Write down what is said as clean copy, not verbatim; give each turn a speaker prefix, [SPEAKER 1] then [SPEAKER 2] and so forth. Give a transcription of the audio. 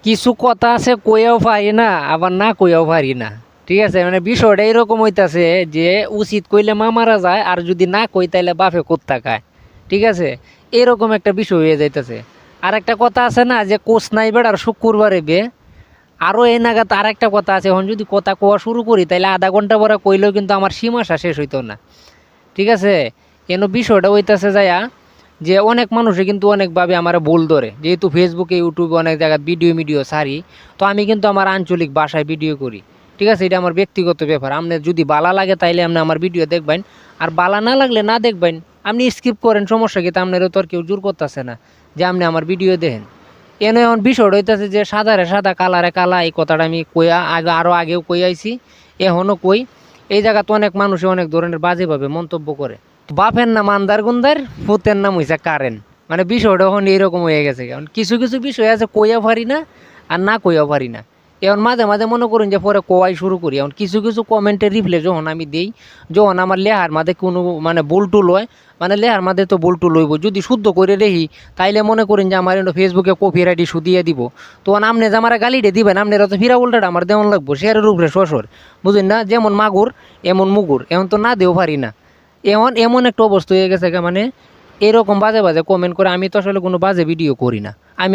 [SPEAKER 1] কিছু কথা আছে কইয়াও পারি না, আবার না কইয়াও পারি না। ঠিক আছে, মানে বিষয়টা এরকম হইতাছে যে উচিত কইলে মা মারা যায়, আর যদি না কই তাইলে বাপে কুত্তা খায়। ঠিক আছে, এরকম একটা বিষয় হয়ে যাইতেছে। আর একটা কথা আছে না যে কোচ নাই বেড়ার শুক্রবারে বে। আরও এই নাগাদ আর একটা কথা আছে, এখন যদি কথা কোয়া শুরু করি তাইলে আধা ঘন্টা পরে কইলেও কিন্তু আমার সীমাশা শেষ হইতো না। ঠিক আছে, কেন বিষয়টা হইতাছে যায়া যে অনেক মানুষে কিন্তু অনেকভাবে আমার ভুল ধরে, যেহেতু ফেসবুকে ইউটিউবে অনেক জায়গায় ভিডিও ছাড়ি, তো আমি কিন্তু আমার আঞ্চলিক ভাষায় ভিডিও করি। ঠিক আছে, এটা আমার ব্যক্তিগত ব্যাপার। আপনি যদি বালা লাগে তাইলে আপনি আমার ভিডিও দেখবেন, আর বালা না লাগলে না দেখবেন। আপনি স্কিপ করেন, সমস্যা কিন্তু আপনারও তো আর কেউ জোর করতেছে না যে আপনি আমার ভিডিও দেখেন। এনে এখন বিষয়টা হইতেছে যে সাদারে সাদা কালারে কালা, এই কথাটা আমি কইয়া আগে আরও আগেও কই আইছি, এখনও কই। এই জায়গা তো অনেক মানুষে অনেক ধরনের বাজেভাবে মন্তব্য করে। বাপের নাম আন্দার গুন্দার, ফুতের নাম হইছে কারেন। মানে বিষয়টা এখন এইরকম হয়ে গেছে। কারণ কিছু কিছু বিষয় আছে কইয়া পারি না, আর না কইয়াও পারি না। এখন মাঝে মাঝে মনে করুন যে পরে কোয়াই শুরু করি। এখন কিছু কিছু কমেন্টের রিপ্লাই যখন আমি দিই, যখন আমার লেহার মাঝে কোনো মানে ভুল টুল হয়, মানে লেহার মাঝে তো ভুল টুল হইব, যদি শুদ্ধ করে দেখি তাইলে মনে করেন যে আমার ফেসবুকে কপিরাইট ইস্যু দিয়ে দিব। তখন আপনি যে আমার গালিটা দিবেন, আপনারা তো ফিরা উল্টাটা আমার দেওয়ান লাগবো শেয়ারের উপরে শ্বশুর। বুঝলেন না, যেমন মাগুর এমন মুগুর, এখন তো না দেও পারি না। এমন এমন একটা অবস্থা হয়ে গেছে, মানে এরকম বাজে বাজে কমেন্ট করে। আমি তো আসলে কোনো বাজে ভিডিও করি না। আমি